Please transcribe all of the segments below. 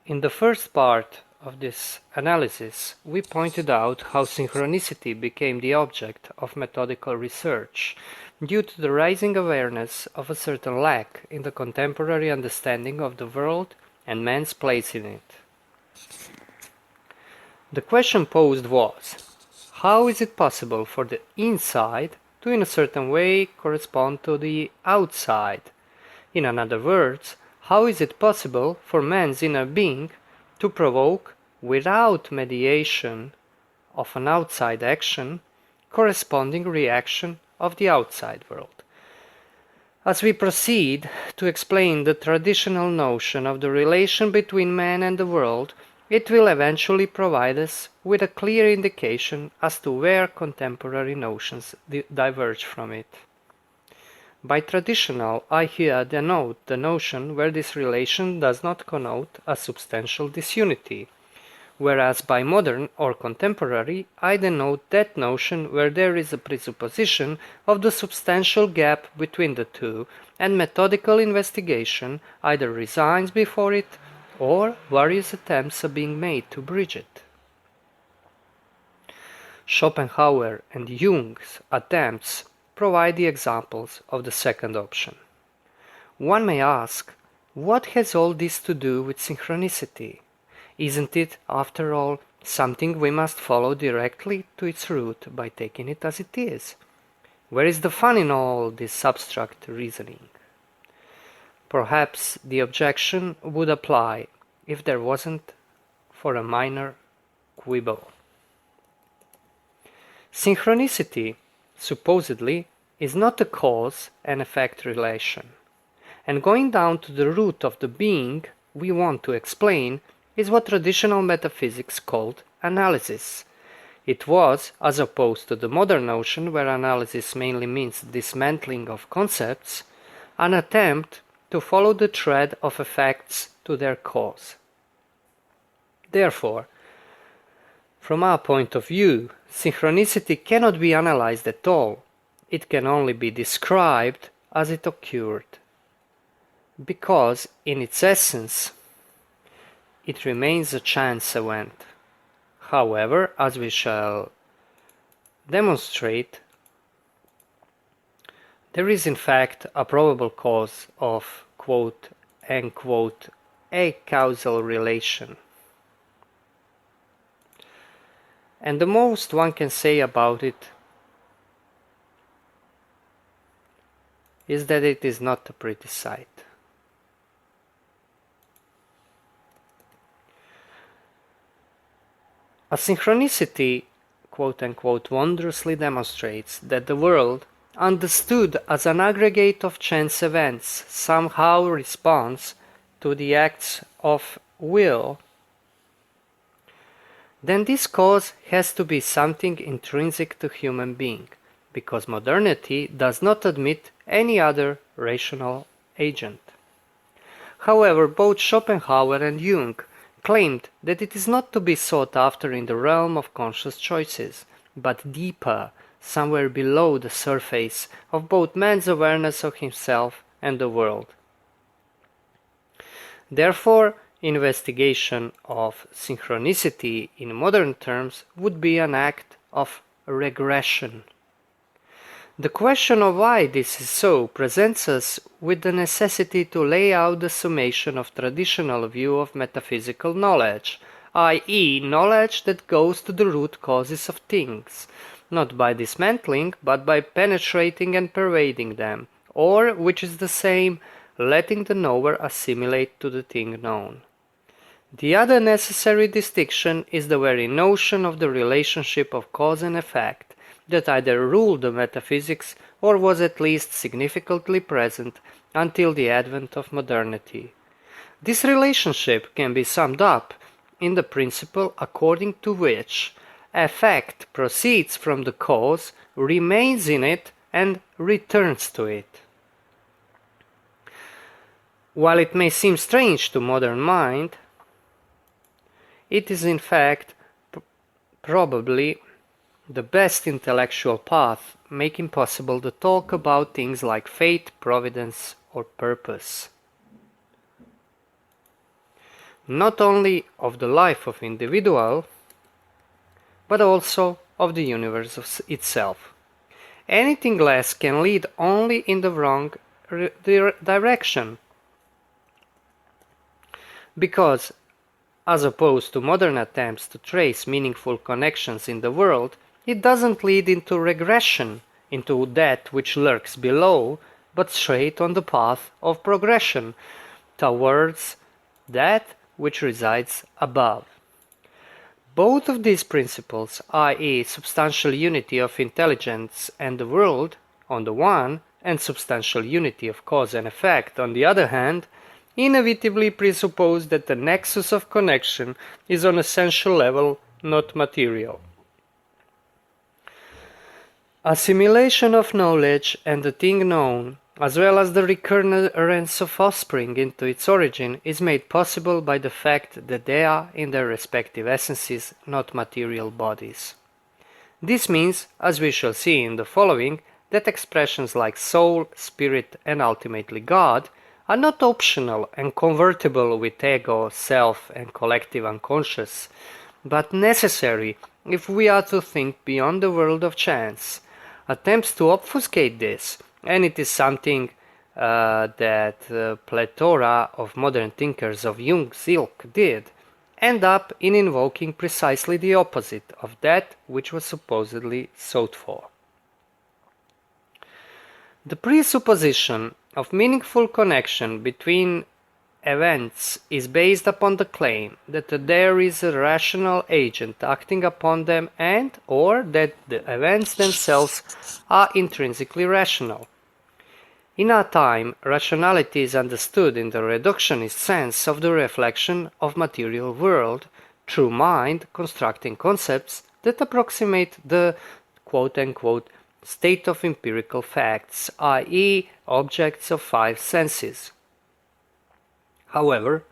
In the first part of this analysis, we pointed out how synchronicity became the object of methodical research due to the rising awareness of a certain lack in the contemporary understanding of the world and man's place in it. The question posed was, how is it possible for the inside to in a certain way correspond to the outside? In other words, how is it possible for man's inner being to provoke, without mediation of an outside action, corresponding reaction of the outside world? As we proceed to explain the traditional notion of the relation between man and the world, it will eventually provide us with a clear indication as to where contemporary notions diverge from it. By traditional, I here denote the notion where this relation does not connote a substantial disunity, whereas by modern or contemporary, I denote that notion where there is a presupposition of the substantial gap between the two, and methodical investigation either resigns before it, or various attempts are being made to bridge it. Schopenhauer and Jung's attempts provide the examples of the second option. One may ask, what has all this to do with synchronicity? Isn't it, after all, something we must follow directly to its root by taking it as it is? Where is the fun in all this abstract reasoning? Perhaps the objection would apply if there wasn't for a minor quibble. Synchronicity, supposedly, is not a cause and effect relation, and going down to the root of the being we want to explain is what traditional metaphysics called analysis. It was, as opposed to the modern notion where analysis mainly means dismantling of concepts, an attempt to follow the thread of effects to their cause. Therefore, from our point of view, synchronicity cannot be analyzed at all. It can only be described as it occurred, because in its essence it remains a chance event. However, as we shall demonstrate, there is in fact a probable cause of quote unquote a causal relation. And the most one can say about it is that it is not a pretty sight. A synchronicity, quote unquote, wondrously demonstrates that the world, understood as an aggregate of chance events, somehow responds to the acts of will. Then this cause has to be something intrinsic to human being, because modernity does not admit any other rational agent. However, both Schopenhauer and Jung claimed that it is not to be sought after in the realm of conscious choices, but deeper, somewhere below the surface of both man's awareness of himself and the world. Therefore, investigation of synchronicity in modern terms would be an act of regression. The question of why this is so presents us with the necessity to lay out the summation of traditional view of metaphysical knowledge, i.e., knowledge that goes to the root causes of things, not by dismantling, but by penetrating and pervading them, or, which is the same, letting the knower assimilate to the thing known. The other necessary distinction is the very notion of the relationship of cause and effect, that either ruled the metaphysics or was at least significantly present until the advent of modernity. This relationship can be summed up in the principle according to which effect proceeds from the cause, remains in it, and returns to it. While it may seem strange to modern mind, it is in fact probably the best intellectual path, making possible the talk about things like fate, providence, or purpose. not only of the life of individual, but also of the universe itself. Anything less can lead only in the wrong direction, because, as opposed to modern attempts to trace meaningful connections in the world, it doesn't lead into regression, into that which lurks below, but straight on the path of progression, towards that which resides above. Both of these principles, i.e. substantial unity of intelligence and the world, on the one, and substantial unity of cause and effect, on the other hand, inevitably presuppose that the nexus of connection is on essential level not material. Assimilation of knowledge and the thing known, as well as the recurrence of offspring into its origin, is made possible by the fact that they are, in their respective essences, not material bodies. This means, as we shall see in the following, that expressions like soul, spirit, and ultimately God are not optional and convertible with ego, self, and collective unconscious, but necessary if we are to think beyond the world of chance. Attempts to obfuscate this, and it is something that plethora of modern thinkers of Jung's ilk did, end up in invoking precisely the opposite of that which was supposedly sought for. The presupposition of meaningful connection between events is based upon the claim that there is a rational agent acting upon them and or that the events themselves are intrinsically rational. In our time, rationality is understood in the reductionist sense of the reflection of material world through mind constructing concepts that approximate the quote-unquote state of empirical facts, i.e. objects of five senses. However,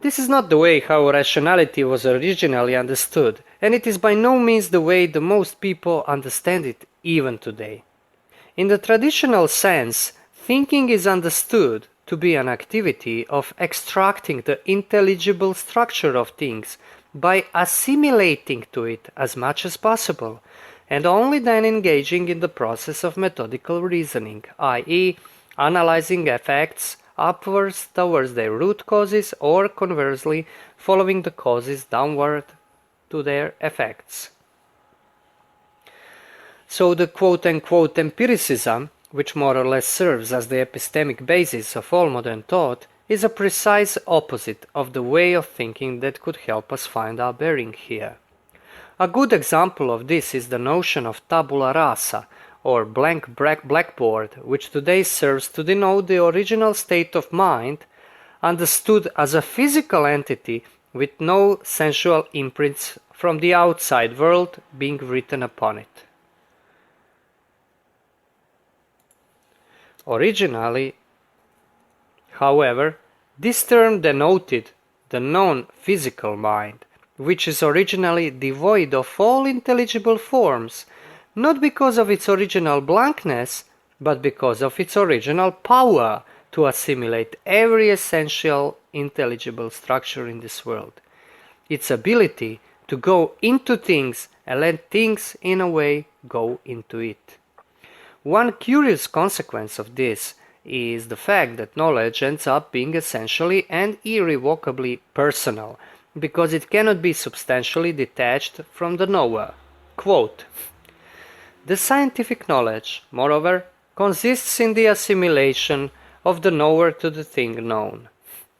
this is not the way how rationality was originally understood, and it is by no means the way the most people understand it even today. In the traditional sense, thinking is understood to be an activity of extracting the intelligible structure of things by assimilating to it as much as possible, and only then engaging in the process of methodical reasoning, i.e. analyzing effects upwards towards their root causes or conversely following the causes downward to their effects. So the quote-unquote empiricism, which more or less serves as the epistemic basis of all modern thought, is a precise opposite of the way of thinking that could help us find our bearing here. A good example of this is the notion of tabula rasa, or blank blackboard, which today serves to denote the original state of mind, understood as a physical entity with no sensual imprints from the outside world being written upon it. Originally, however, this term denoted the non-physical mind, which is originally devoid of all intelligible forms, not because of its original blankness, but because of its original power to assimilate every essential intelligible structure in this world. Its ability to go into things and let things in a way go into it. One curious consequence of this is the fact that knowledge ends up being essentially and irrevocably personal, because it cannot be substantially detached from the knower. Quote, "The scientific knowledge, moreover, consists in the assimilation of the knower to the thing known.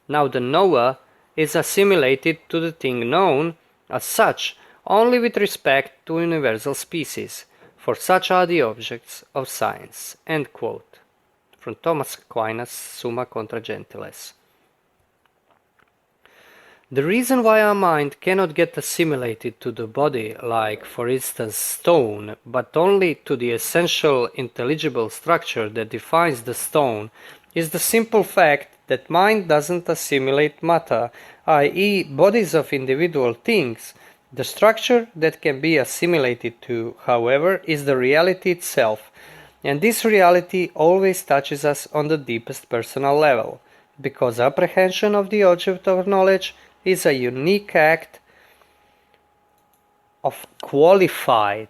Now the knower is assimilated to the thing known as such only with respect to universal species, for such are the objects of science." End quote. From Thomas Aquinas, Summa contra Gentiles. The reason why our mind cannot get assimilated to the body, like for instance stone, but only to the essential intelligible structure that defines the stone, is the simple fact that mind doesn't assimilate matter, i.e. bodies of individual things. The structure that can be assimilated to, however, is the reality itself, and this reality always touches us on the deepest personal level. because apprehension of the object of knowledge is a unique act of qualified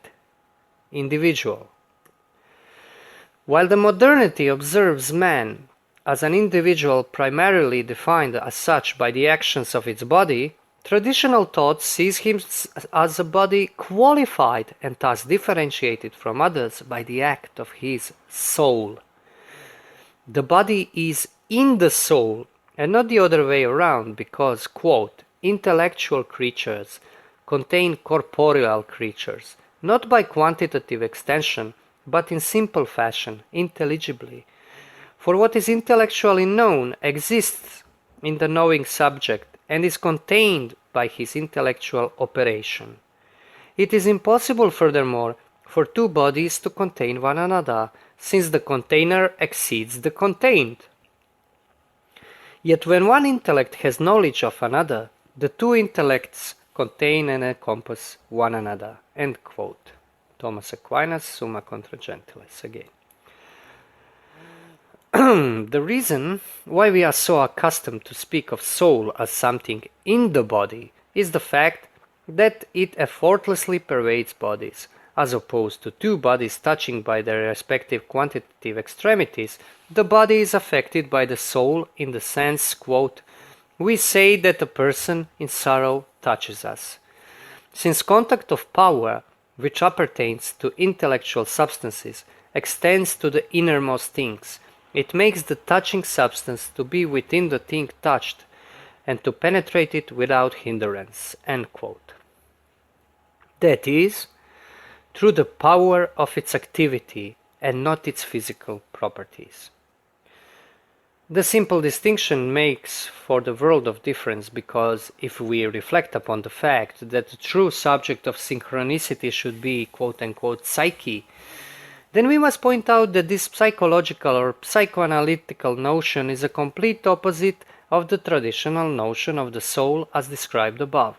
individual. While the modernity observes man as an individual primarily defined as such by the actions of its body, traditional thought sees him as a body qualified and thus differentiated from others by the act of his soul. The body is in the soul and not the other way around because, quote, intellectual creatures contain corporeal creatures, not by quantitative extension, but in simple fashion, intelligibly. For what is intellectually known exists in the knowing subject and is contained by his intellectual operation. It is impossible, furthermore, for two bodies to contain one another, since the container exceeds the contained. Yet when one intellect has knowledge of another, the two intellects contain and encompass one another. End quote. Thomas Aquinas, Summa Contra Gentiles, again. The reason why we are so accustomed to speak of soul as something in the body is the fact that it effortlessly pervades bodies. As opposed to two bodies touching by their respective quantitative extremities, the body is affected by the soul in the sense, quote, we say that a person in sorrow touches us. Since contact of power, which appertains to intellectual substances, extends to the innermost things, it makes the touching substance to be within the thing touched and to penetrate it without hindrance. End quote. That is, through the power of its activity and not its physical properties. The simple distinction makes for the world of difference because if we reflect upon the fact that the true subject of synchronicity should be quote-unquote psyche, then we must point out that this psychological or psychoanalytical notion is a complete opposite of the traditional notion of the soul as described above.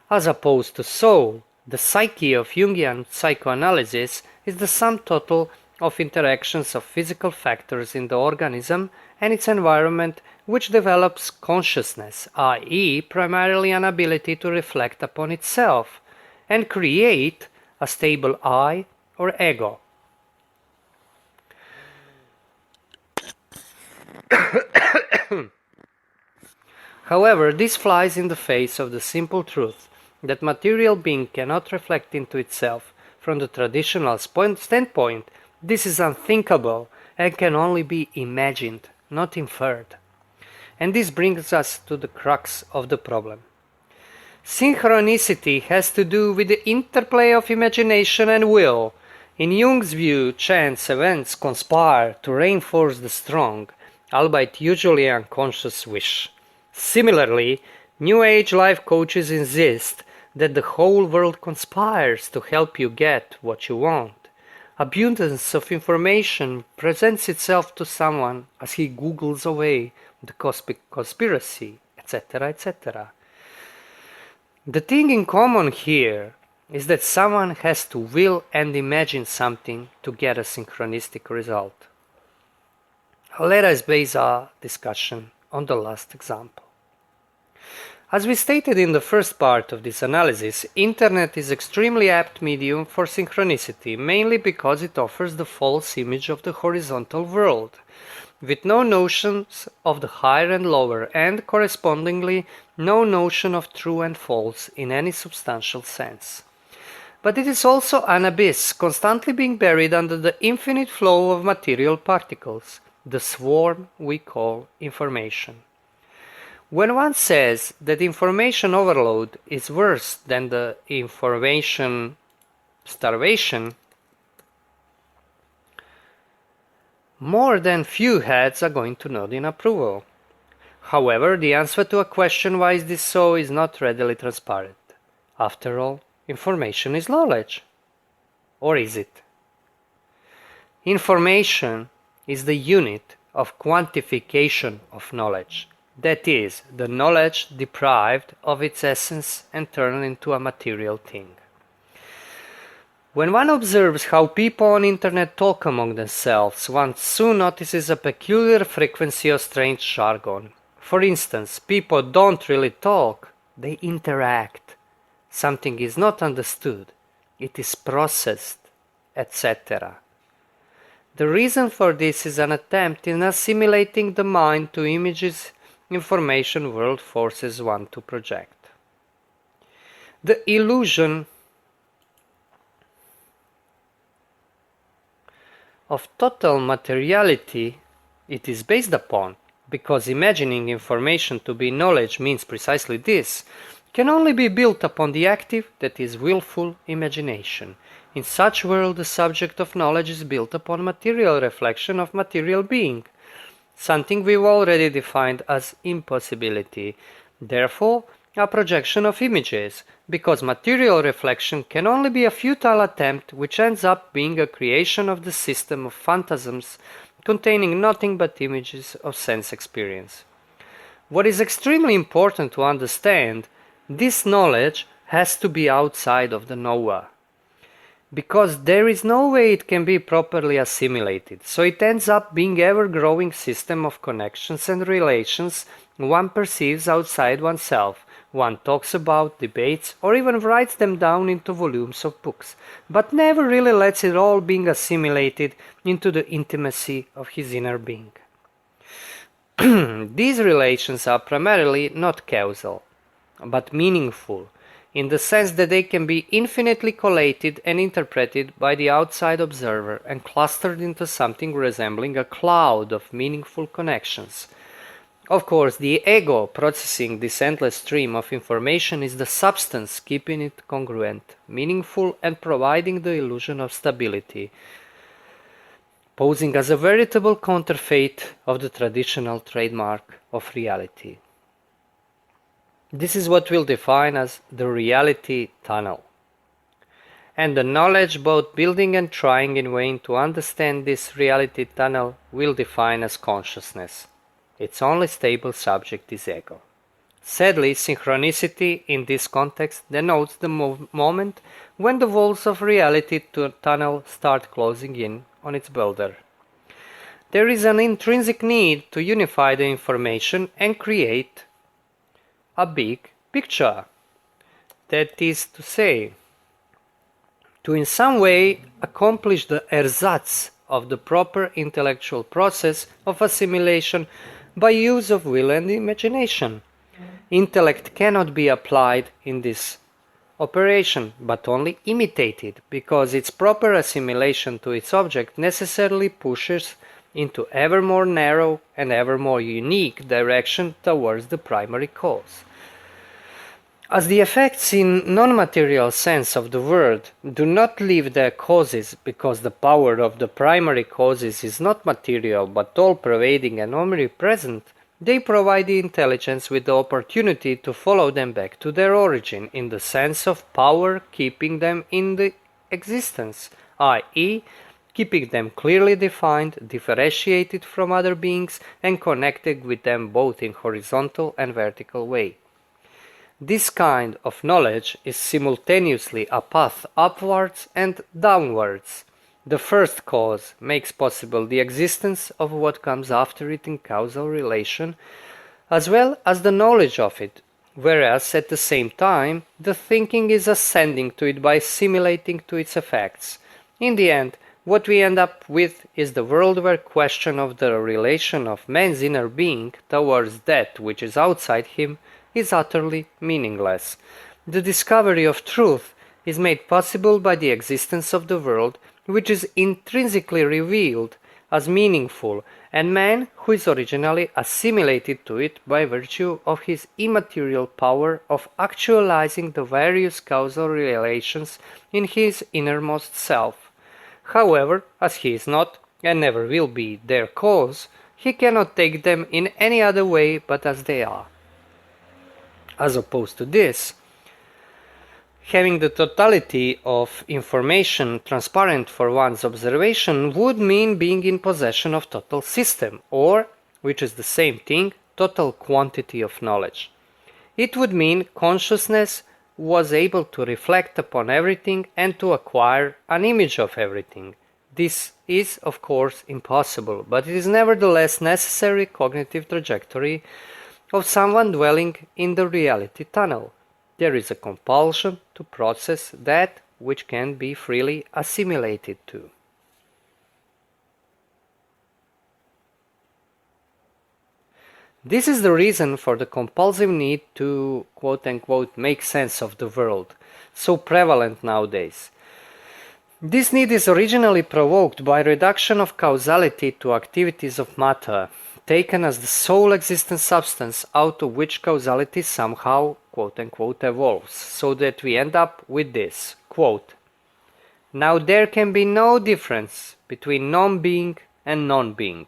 As opposed to soul, the psyche of Jungian psychoanalysis is the sum total of interactions of physical factors in the organism and its environment which develops consciousness, i.e. primarily an ability to reflect upon itself and create a stable I or ego. However, this flies in the face of the simple truth that material being cannot reflect into itself. From the traditional standpoint, this is unthinkable and can only be imagined, not inferred. And this brings us to the crux of the problem. Synchronicity has to do with the interplay of imagination and will. In Jung's view, chance events conspire to reinforce the strong, albeit usually unconscious wish. Similarly, New Age life coaches insist that the whole world conspires to help you get what you want. Abundance of information presents itself to someone as he googles away the cosmic conspiracy, etc., etc. The thing in common here is that someone has to will and imagine something to get a synchronistic result. Let us base our discussion on the last example. As we stated in the first part of this analysis, Internet is extremely apt medium for synchronicity, mainly because it offers the false image of the horizontal world, with no notions of the higher and lower, and correspondingly no notion of true and false in any substantial sense. But it is also an abyss, constantly being buried under the infinite flow of material particles, the swarm we call information. When one says that information overload is worse than the information starvation, more than few heads are going to nod in approval. However, the answer to a question why is this so is not readily transparent. After all, information is knowledge. Or is it? Information is the unit of quantification of knowledge. That is, the knowledge deprived of its essence and turned into a material thing. When one observes how people on internet talk among themselves, one soon notices a peculiar frequency of strange jargon. For instance, people don't really talk, they interact. Something is not understood, it is processed, etc. The reason for this is an attempt in assimilating the mind to images information world forces one to project. The illusion of total materiality it is based upon, because imagining information to be knowledge means precisely this, can only be built upon the active, that is, willful imagination. In such world, the subject of knowledge is built upon material reflection of material being, something we've already defined as impossibility. Therefore, a projection of images, because material reflection can only be a futile attempt which ends up being a creation of the system of phantasms containing nothing but images of sense experience. What is extremely important to understand, this knowledge has to be outside of the knower, because there is no way it can be properly assimilated, so it ends up being ever-growing system of connections and relations one perceives outside oneself. One talks about, debates, or even writes them down into volumes of books, but never really lets it all being assimilated into the intimacy of his inner being. These relations are primarily not causal, but meaningful, in the sense that they can be infinitely collated and interpreted by the outside observer and clustered into something resembling a cloud of meaningful connections. Of course, the ego processing this endless stream of information is the substance keeping it congruent, meaningful, and providing the illusion of stability, posing as a veritable counterfeit of the traditional trademark of reality. This is what we'll define as the reality tunnel. And the knowledge both building and trying in vain to understand this reality tunnel will define as consciousness. Its only stable subject is ego. Sadly, synchronicity in this context denotes the moment when the walls of reality tunnel start closing in on its builder. There is an intrinsic need to unify the information and create a big picture. That is to say, to in some way accomplish the ersatz of the proper intellectual process of assimilation by use of will and imagination. Intellect cannot be applied in this operation, but only imitated, because its proper assimilation to its object necessarily pushes into ever more narrow and ever more unique direction towards the primary cause. As the effects in non-material sense of the word do not leave their causes, because the power of the primary causes is not material but all-pervading and omnipresent, they provide the intelligence with the opportunity to follow them back to their origin in the sense of power keeping them in the existence, i.e., keeping them clearly defined, differentiated from other beings, and connected with them both in horizontal and vertical way. This kind of knowledge is simultaneously a path upwards and downwards. The first cause makes possible the existence of what comes after it in causal relation, as well as the knowledge of it, whereas at the same time the thinking is ascending to it by assimilating to its effects. In the end, what we end up with is the world where question of the relation of man's inner being towards that which is outside him is utterly meaningless. The discovery of truth is made possible by the existence of the world, which is intrinsically revealed as meaningful, and man who is originally assimilated to it by virtue of his immaterial power of actualizing the various causal relations in his innermost self. However, as he is not, and never will be, their cause, he cannot take them in any other way but as they are. As opposed to this, having the totality of information transparent for one's observation would mean being in possession of total system, or, which is the same thing, total quantity of knowledge. It would mean consciousness was able to reflect upon everything and to acquire an image of everything. This is, of course, impossible, but it is nevertheless necessary cognitive trajectory of someone dwelling in the reality tunnel. There is a compulsion to process that which can be freely assimilated to. This is the reason for the compulsive need to quote-unquote make sense of the world, so prevalent nowadays. This need is originally provoked by reduction of causality to activities of matter, taken as the sole existent substance out of which causality somehow quote-unquote evolves, so that we end up with this, quote, "Now there can be no difference between non-being and non-being.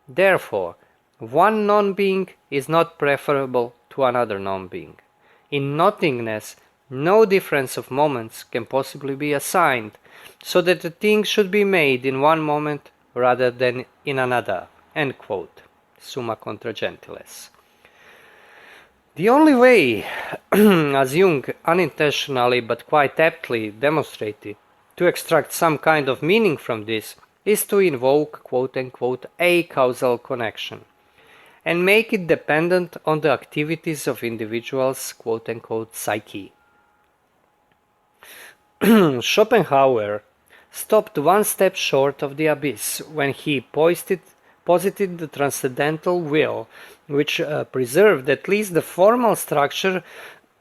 Therefore, one non-being is not preferable to another non-being. In nothingness, no difference of moments can possibly be assigned, so that a thing should be made in one moment rather than in another." End quote. Summa contra gentiles. The only way, as Jung unintentionally but quite aptly demonstrated, to extract some kind of meaning from this is to invoke quote-unquote a causal connection and make it dependent on the activities of individuals' quote-unquote psyche. Schopenhauer stopped one step short of the abyss when he posited the transcendental will, which preserved at least the formal structure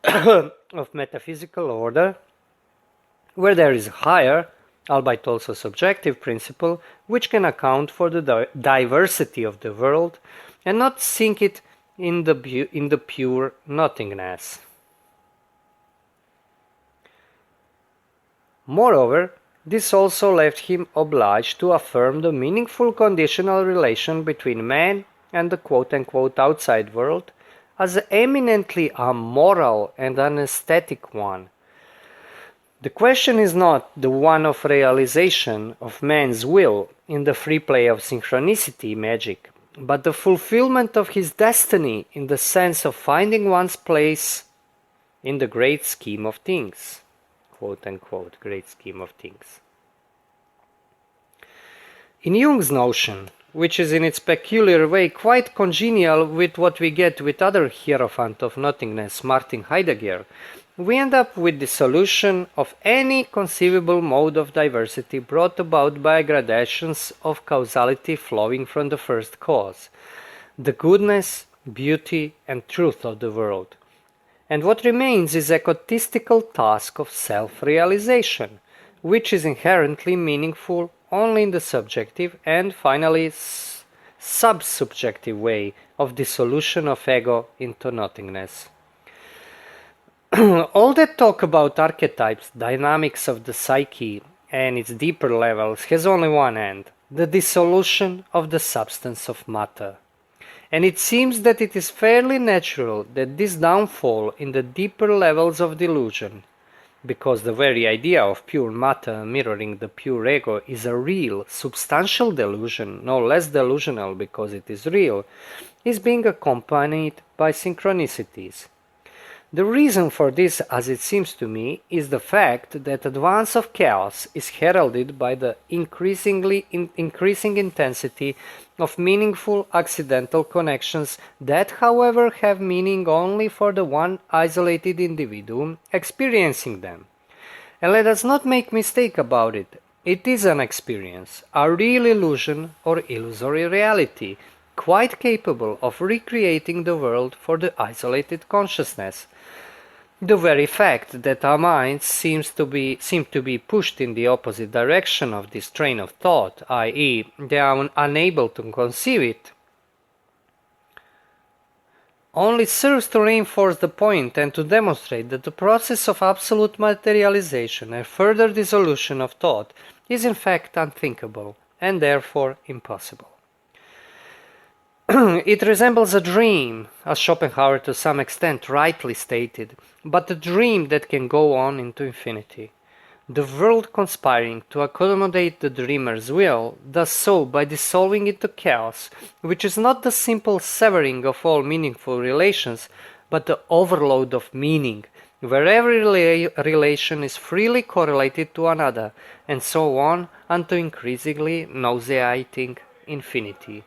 of metaphysical order, where there is a higher, albeit also subjective principle, which can account for the diversity of the world and not sink it in the pure nothingness. Moreover, this also left him obliged to affirm the meaningful conditional relation between man and the quote-unquote outside world as eminently a moral and an aesthetic one. The question is not the one of realization of man's will in the free play of synchronicity magic, but the fulfillment of his destiny in the sense of finding one's place in the great scheme of things. Quote-unquote, great scheme of things. In Jung's notion, which is in its peculiar way quite congenial with what we get with other hierophant of nothingness, Martin Heidegger, we end up with the solution of any conceivable mode of diversity brought about by gradations of causality flowing from the first cause, the goodness, beauty, and truth of the world. And what remains is a egotistical task of self-realization, which is inherently meaningful only in the subjective and finally sub-subjective way of dissolution of ego into nothingness. All that talk about archetypes, dynamics of the psyche, and its deeper levels has only one end, the dissolution of the substance of matter. And it seems that it is fairly natural that this downfall in the deeper levels of delusion, because the very idea of pure matter mirroring the pure ego is a real, substantial delusion, no less delusional because it is real, is being accompanied by synchronicities. The reason for this, as it seems to me, is the fact that advance of chaos is heralded by the increasing intensity of meaningful accidental connections that, however, have meaning only for the one isolated individuum experiencing them. And let us not make mistake about it. It is an experience, a real illusion or illusory reality, quite capable of recreating the world for the isolated consciousness. The very fact that our minds seem to be pushed in the opposite direction of this train of thought, i.e., they are unable to conceive it, only serves to reinforce the point and to demonstrate that the process of absolute materialization and further dissolution of thought is in fact unthinkable and therefore impossible. It resembles a dream, as Schopenhauer to some extent rightly stated, but a dream that can go on into infinity. The world conspiring to accommodate the dreamer's will does so by dissolving into chaos, which is not the simple severing of all meaningful relations, but the overload of meaning, where every relation is freely correlated to another, and so on unto increasingly nauseating infinity.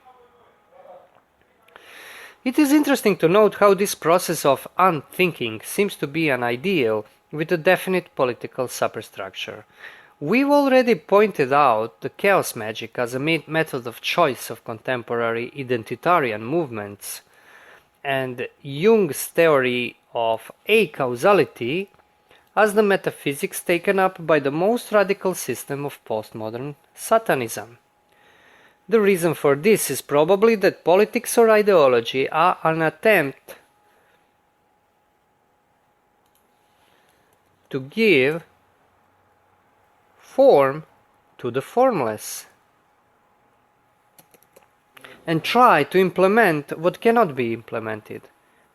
It is interesting to note how this process of unthinking seems to be an ideal with a definite political superstructure. We've already pointed out the chaos magic as a method of choice of contemporary identitarian movements, and Jung's theory of acausality as the metaphysics taken up by the most radical system of postmodern Satanism. The reason for this is probably that politics or ideology are an attempt to give form to the formless and try to implement what cannot be implemented.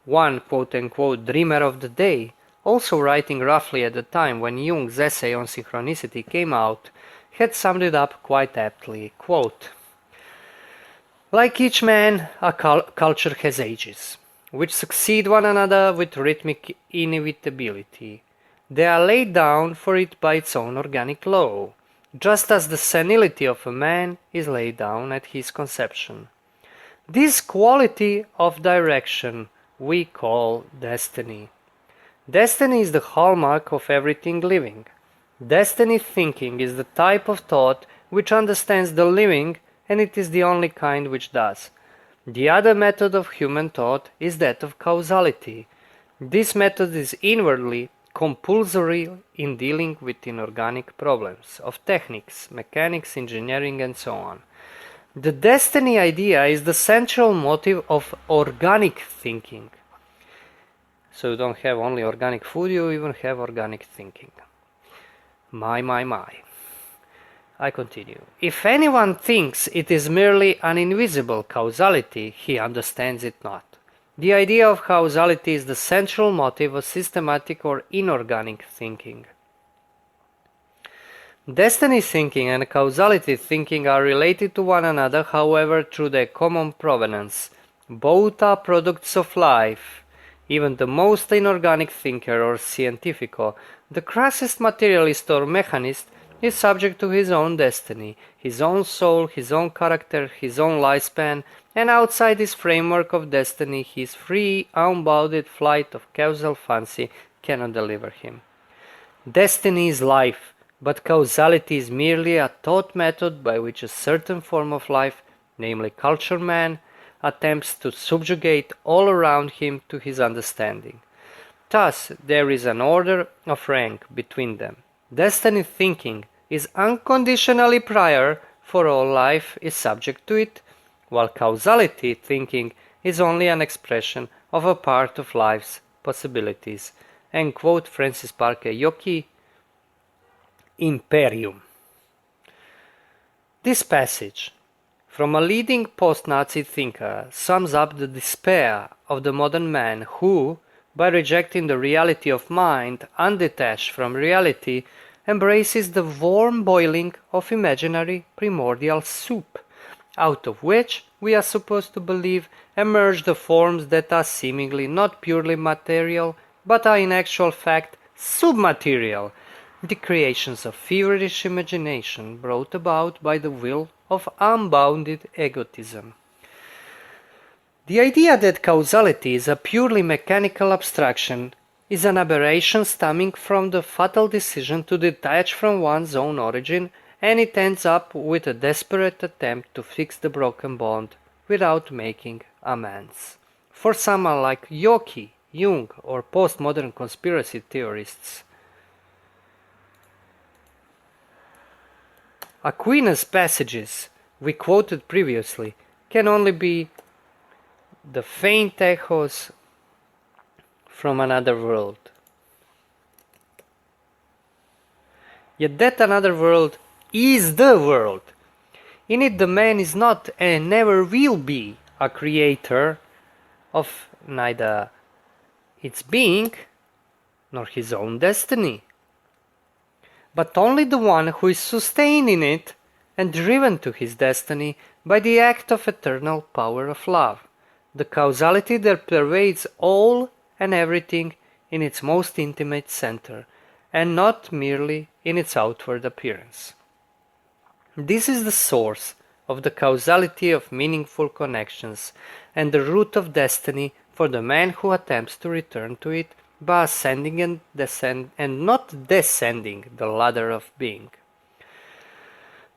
One quote-unquote dreamer of the day, also writing roughly at the time when Jung's essay on synchronicity came out, had summed it up quite aptly, quote, "Like each man, a culture has ages, which succeed one another with rhythmic inevitability. They are laid down for it by its own organic law, just as the senility of a man is laid down at his conception. This quality of direction we call destiny. Destiny is the hallmark of everything living. Destiny thinking is the type of thought which understands the living, and it is the only kind which does. The other method of human thought is that of causality. This method is inwardly compulsory in dealing with inorganic problems of techniques, mechanics, engineering, and so on. The destiny idea is the central motive of organic thinking." So you don't have only organic food, you even have organic thinking. My. I continue. "If anyone thinks it is merely an invisible causality, he understands it not. The idea of causality is the central motive of systematic or inorganic thinking. Destiny thinking and causality thinking are related to one another, however, through their common provenance. Both are products of life. Even the most inorganic thinker or scientifico, the crassest materialist or mechanist, is subject to his own destiny, his own soul, his own character, his own lifespan, and outside this framework of destiny his free, unbounded flight of causal fancy cannot deliver him. Destiny is life, but causality is merely a thought method by which a certain form of life, namely culture man, attempts to subjugate all around him to his understanding. Thus, there is an order of rank between them. Destiny thinking is unconditionally prior, for all life is subject to it, while causality thinking is only an expression of a part of life's possibilities." End quote, Francis Parker Yockey, Imperium. This passage from a leading post-Nazi thinker sums up the despair of the modern man who, by rejecting the reality of mind undetached from reality, embraces the warm boiling of imaginary primordial soup, out of which we are supposed to believe emerge the forms that are seemingly not purely material, but are in actual fact submaterial, the creations of feverish imagination brought about by the will of unbounded egotism. The idea that causality is a purely mechanical abstraction is an aberration stemming from the fatal decision to detach from one's own origin, and it ends up with a desperate attempt to fix the broken bond without making amends. For someone like Yockey, Jung, or postmodern conspiracy theorists, Aquinas' passages we quoted previously can only be the faint echoes from another world. Yet that another world is the world. In it the man is not and never will be a creator of neither its being nor his own destiny, but only the one who is sustained in it and driven to his destiny by the act of eternal power of love. The causality that pervades all and everything in its most intimate center, and not merely in its outward appearance. This is the source of the causality of meaningful connections and the root of destiny for the man who attempts to return to it by ascending and not descending the ladder of being.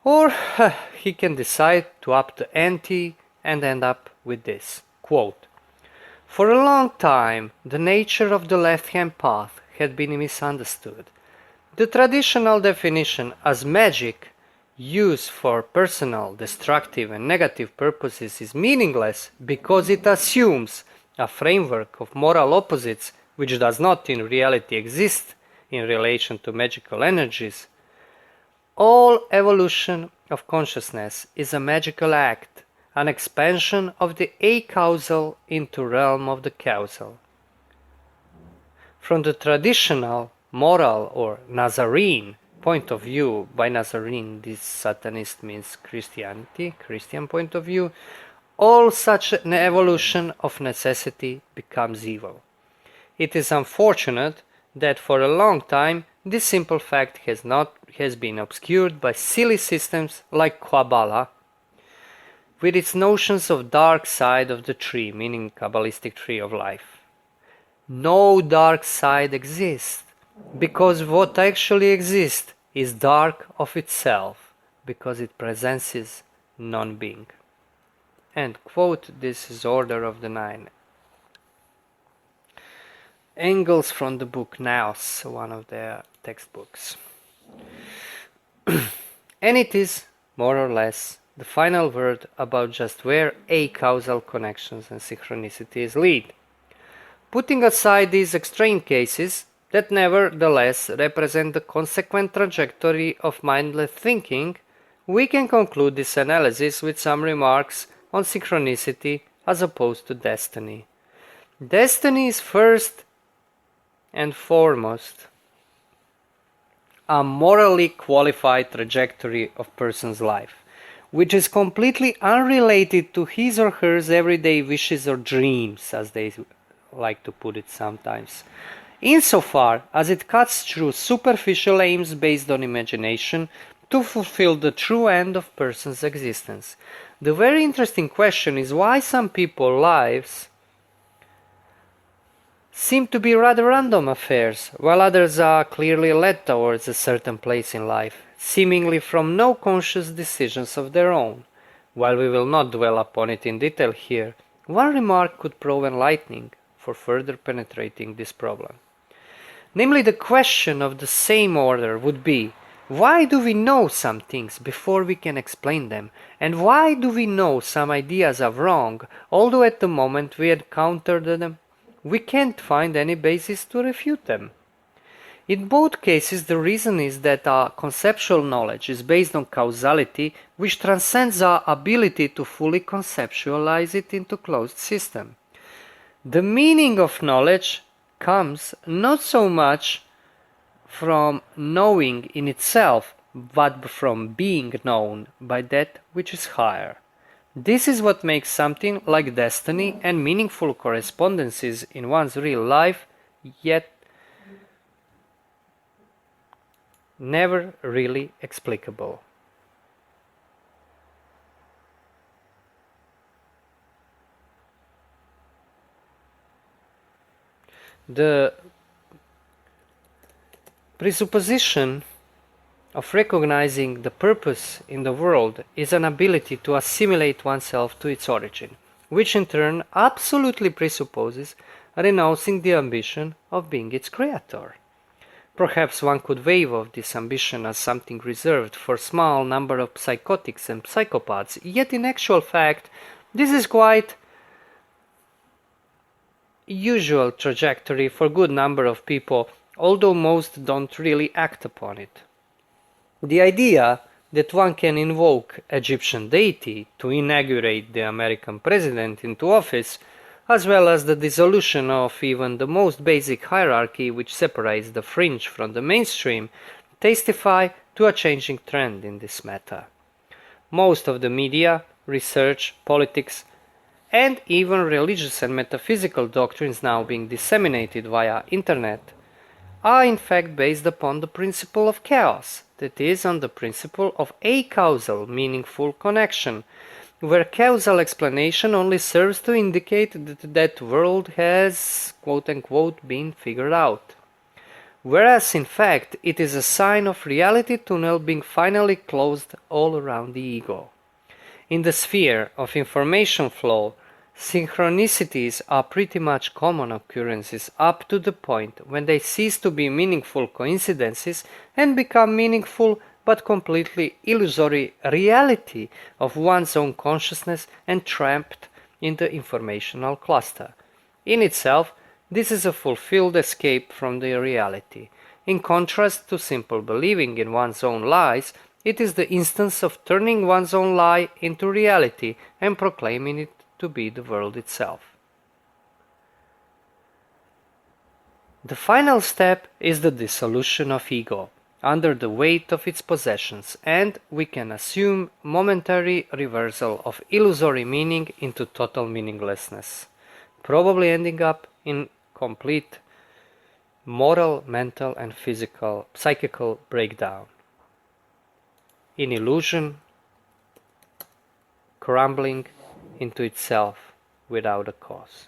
Or he can decide to up the ante and end up with this, quote, "For a long time, the nature of the left-hand path had been misunderstood. The traditional definition as magic used for personal, destructive and negative purposes is meaningless because it assumes a framework of moral opposites which does not in reality exist in relation to magical energies. All evolution of consciousness is a magical act, an expansion of the acausal into realm of the causal. From the traditional, moral or Nazarene point of view, by Nazarene this Satanist means Christianity, Christian point of view, all such an evolution of necessity becomes evil. It is unfortunate that for a long time this simple fact has been obscured by silly systems like Kabbalah, with its notions of dark side of the tree, meaning Kabbalistic tree of life. No dark side exists, because what actually exists is dark of itself, because it presents non-being." End quote. This is Order of the Nine. Engels from the book Naos, one of their textbooks. And it is, more or less, the final word about just where acausal connections and synchronicities lead. Putting aside these extreme cases that nevertheless represent the consequent trajectory of mindless thinking, we can conclude this analysis with some remarks on synchronicity as opposed to destiny. Destiny is first and foremost a morally qualified trajectory of person's life, which is completely unrelated to his or her everyday wishes or dreams, as they like to put it sometimes, insofar as it cuts through superficial aims based on imagination to fulfill the true end of person's existence. The very interesting question is why some people's lives seem to be rather random affairs, while others are clearly led towards a certain place in life, seemingly from no conscious decisions of their own. While we will not dwell upon it in detail here, one remark could prove enlightening for further penetrating this problem. Namely, the question of the same order would be, why do we know some things before we can explain them, and why do we know some ideas are wrong, although at the moment we encounter them, we can't find any basis to refute them? In both cases, the reason is that our conceptual knowledge is based on causality, which transcends our ability to fully conceptualize it into closed system. The meaning of knowledge comes not so much from knowing in itself, but from being known by that which is higher. This is what makes something like destiny and meaningful correspondences in one's real life yet never really explicable. The presupposition of recognizing the purpose in the world is an ability to assimilate oneself to its origin, which in turn absolutely presupposes renouncing the ambition of being its creator. Perhaps one could wave off this ambition as something reserved for a small number of psychotics and psychopaths, yet in actual fact, this is quite usual trajectory for a good number of people, although most don't really act upon it. The idea that one can invoke Egyptian deity to inaugurate the American president into office, as well as the dissolution of even the most basic hierarchy which separates the fringe from the mainstream, testify to a changing trend in this matter. Most of the media, research, politics, and even religious and metaphysical doctrines now being disseminated via internet, are in fact based upon the principle of chaos, that is, on the principle of acausal, meaningful connection, where causal explanation only serves to indicate that that world has quote-unquote been figured out. Whereas in fact it is a sign of reality tunnel being finally closed all around the ego. In the sphere of information flow, synchronicities are pretty much common occurrences up to the point when they cease to be meaningful coincidences and become meaningful but completely illusory reality of one's own consciousness entrapped in the informational cluster. In itself, this is a fulfilled escape from the reality. In contrast to simple believing in one's own lies, it is the instance of turning one's own lie into reality and proclaiming it to be the world itself. The final step is the dissolution of ego under the weight of its possessions, and we can assume momentary reversal of illusory meaning into total meaninglessness, probably ending up in complete moral, mental, and psychical breakdown. In illusion, crumbling into itself without a cause.